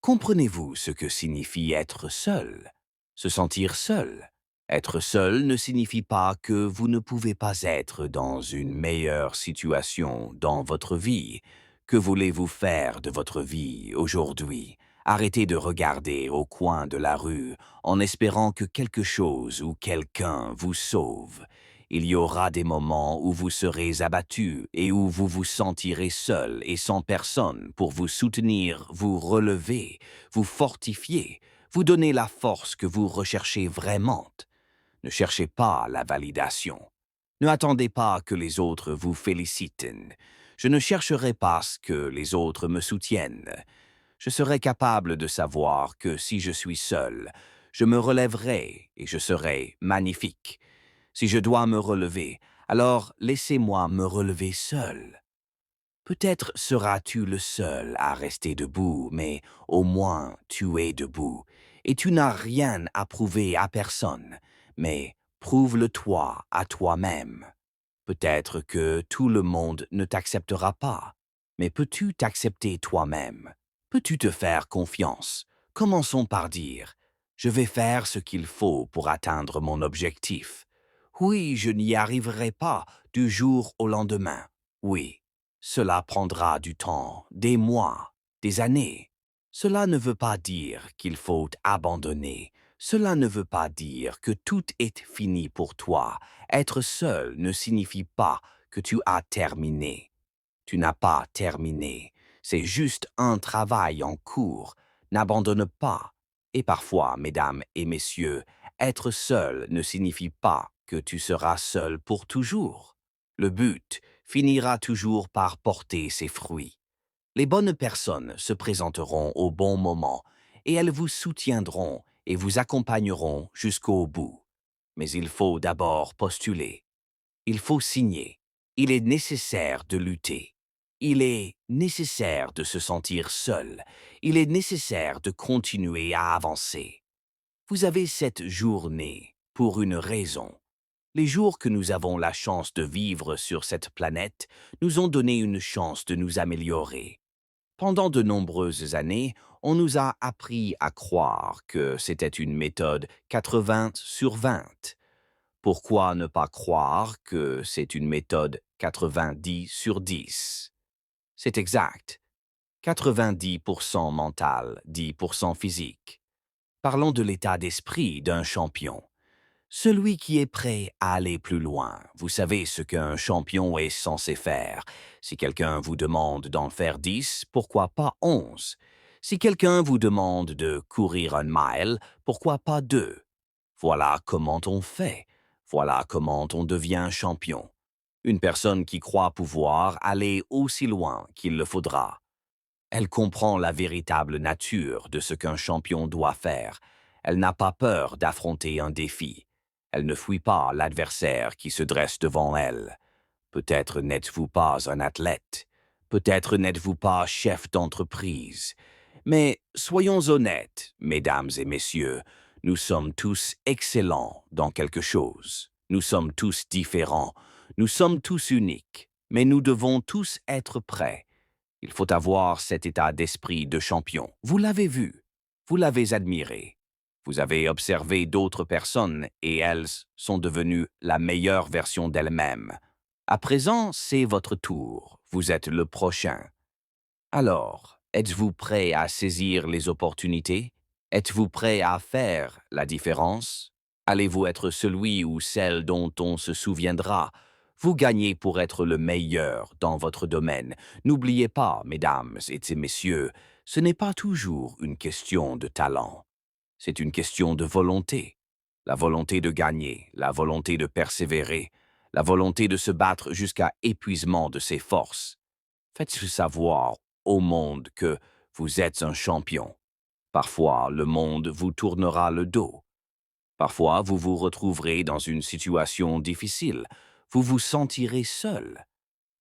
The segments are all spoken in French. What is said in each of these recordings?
Comprenez-vous ce que signifie être seul? Se sentir seul? Être seul ne signifie pas que vous ne pouvez pas être dans une meilleure situation dans votre vie. Que voulez-vous faire de votre vie aujourd'hui? Arrêtez de regarder au coin de la rue en espérant que quelque chose ou quelqu'un vous sauve. Il y aura des moments où vous serez abattu et où vous vous sentirez seul et sans personne pour vous soutenir, vous relever, vous fortifier, vous donner la force que vous recherchez vraiment. Ne cherchez pas la validation. Ne attendez pas que les autres vous félicitent. Je ne chercherai pas à ce que les autres me soutiennent. Je serai capable de savoir que si je suis seul, je me relèverai et je serai magnifique. Si je dois me relever, alors laissez-moi me relever seul. Peut-être seras-tu le seul à rester debout, mais au moins tu es debout, et tu n'as rien à prouver à personne, mais prouve-le toi à toi-même. Peut-être que tout le monde ne t'acceptera pas, mais peux-tu t'accepter toi-même? Peux-tu te faire confiance? Commençons par dire, je vais faire ce qu'il faut pour atteindre mon objectif. Oui, je n'y arriverai pas du jour au lendemain. Oui, cela prendra du temps, des mois, des années. Cela ne veut pas dire qu'il faut abandonner. Cela ne veut pas dire que tout est fini pour toi. Être seul ne signifie pas que tu as terminé. Tu n'as pas terminé. C'est juste un travail en cours. N'abandonne pas. Et parfois, mesdames et messieurs, être seul ne signifie pas que tu seras seul pour toujours. Le but finira toujours par porter ses fruits. Les bonnes personnes se présenteront au bon moment et elles vous soutiendront et vous accompagneront jusqu'au bout. Mais il faut d'abord postuler. Il faut signer. Il est nécessaire de lutter. Il est nécessaire de se sentir seul. Il est nécessaire de continuer à avancer. Vous avez cette journée pour une raison. Les jours que nous avons la chance de vivre sur cette planète nous ont donné une chance de nous améliorer. Pendant de nombreuses années, on nous a appris à croire que c'était une méthode 80 sur 20. Pourquoi ne pas croire que c'est une méthode 90 sur 10? C'est exact. 90% mental, 10% physique. Parlons de l'état d'esprit d'un champion. Celui qui est prêt à aller plus loin. Vous savez ce qu'un champion est censé faire. Si quelqu'un vous demande d'en faire 10, pourquoi pas 11? Si quelqu'un vous demande de courir un mile, pourquoi pas 2? Voilà comment on fait. Voilà comment on devient champion. Une personne qui croit pouvoir aller aussi loin qu'il le faudra. Elle comprend la véritable nature de ce qu'un champion doit faire. Elle n'a pas peur d'affronter un défi. Elle ne fuit pas l'adversaire qui se dresse devant elle. Peut-être n'êtes-vous pas un athlète. Peut-être n'êtes-vous pas chef d'entreprise. Mais soyons honnêtes, mesdames et messieurs, nous sommes tous excellents dans quelque chose. Nous sommes tous différents. Nous sommes tous uniques. Mais nous devons tous être prêts. Il faut avoir cet état d'esprit de champion. Vous l'avez vu, vous l'avez admiré. Vous avez observé d'autres personnes et elles sont devenues la meilleure version d'elles-mêmes. À présent, c'est votre tour. Vous êtes le prochain. Alors, êtes-vous prêt à saisir les opportunités? Êtes-vous prêt à faire la différence? Allez-vous être celui ou celle dont on se souviendra? Vous gagnez pour être le meilleur dans votre domaine. N'oubliez pas, mesdames et messieurs, ce n'est pas toujours une question de talent. C'est une question de volonté. La volonté de gagner, la volonté de persévérer, la volonté de se battre jusqu'à épuisement de ses forces. Faites savoir au monde que vous êtes un champion. Parfois, le monde vous tournera le dos. Parfois, vous vous retrouverez dans une situation difficile. Vous vous sentirez seul.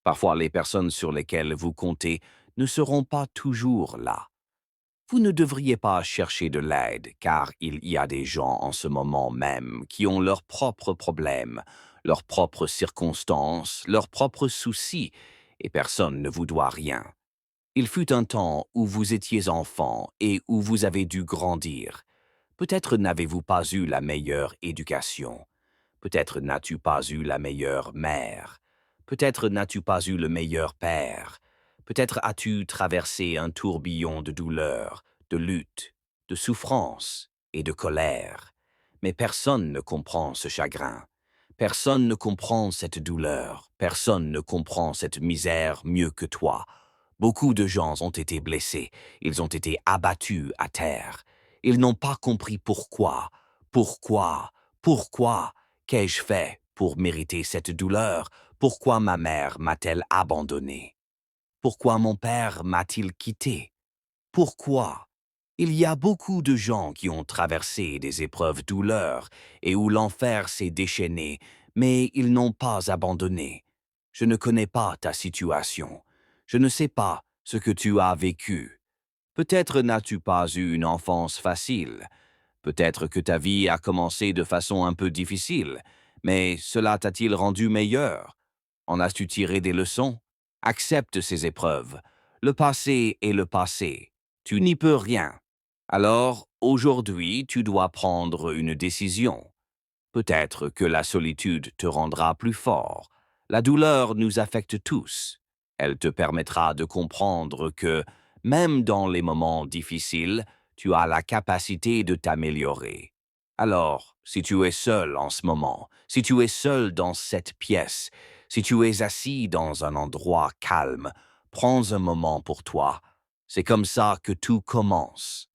Parfois, les personnes sur lesquelles vous comptez ne seront pas toujours là. Vous ne devriez pas chercher de l'aide, car il y a des gens en ce moment même qui ont leurs propres problèmes, leurs propres circonstances, leurs propres soucis, et personne ne vous doit rien. Il fut un temps où vous étiez enfant et où vous avez dû grandir. Peut-être n'avez-vous pas eu la meilleure éducation. Peut-être n'as-tu pas eu la meilleure mère. Peut-être n'as-tu pas eu le meilleur père. Peut-être as-tu traversé un tourbillon de douleur, de lutte, de souffrance et de colère. Mais personne ne comprend ce chagrin. Personne ne comprend cette douleur. Personne ne comprend cette misère mieux que toi. Beaucoup de gens ont été blessés. Ils ont été abattus à terre. Ils n'ont pas compris pourquoi. Pourquoi qu'ai-je fait pour mériter cette douleur? Pourquoi ma mère m'a-t-elle abandonné? Pourquoi mon père m'a-t-il quitté? Pourquoi? Il y a beaucoup de gens qui ont traversé des épreuves douleurs et où l'enfer s'est déchaîné, mais ils n'ont pas abandonné. Je ne connais pas ta situation. Je ne sais pas ce que tu as vécu. Peut-être n'as-tu pas eu une enfance facile. Peut-être que ta vie a commencé de façon un peu difficile, mais cela t'a-t-il rendu meilleur? En as-tu tiré des leçons? Accepte ces épreuves. Le passé est le passé. Tu n'y peux rien. Alors, aujourd'hui, tu dois prendre une décision. Peut-être que la solitude te rendra plus fort. La douleur nous affecte tous. Elle te permettra de comprendre que, même dans les moments difficiles, tu as la capacité de t'améliorer. Alors, si tu es seul en ce moment, si tu es seul dans cette pièce, si tu es assis dans un endroit calme, prends un moment pour toi. C'est comme ça que tout commence.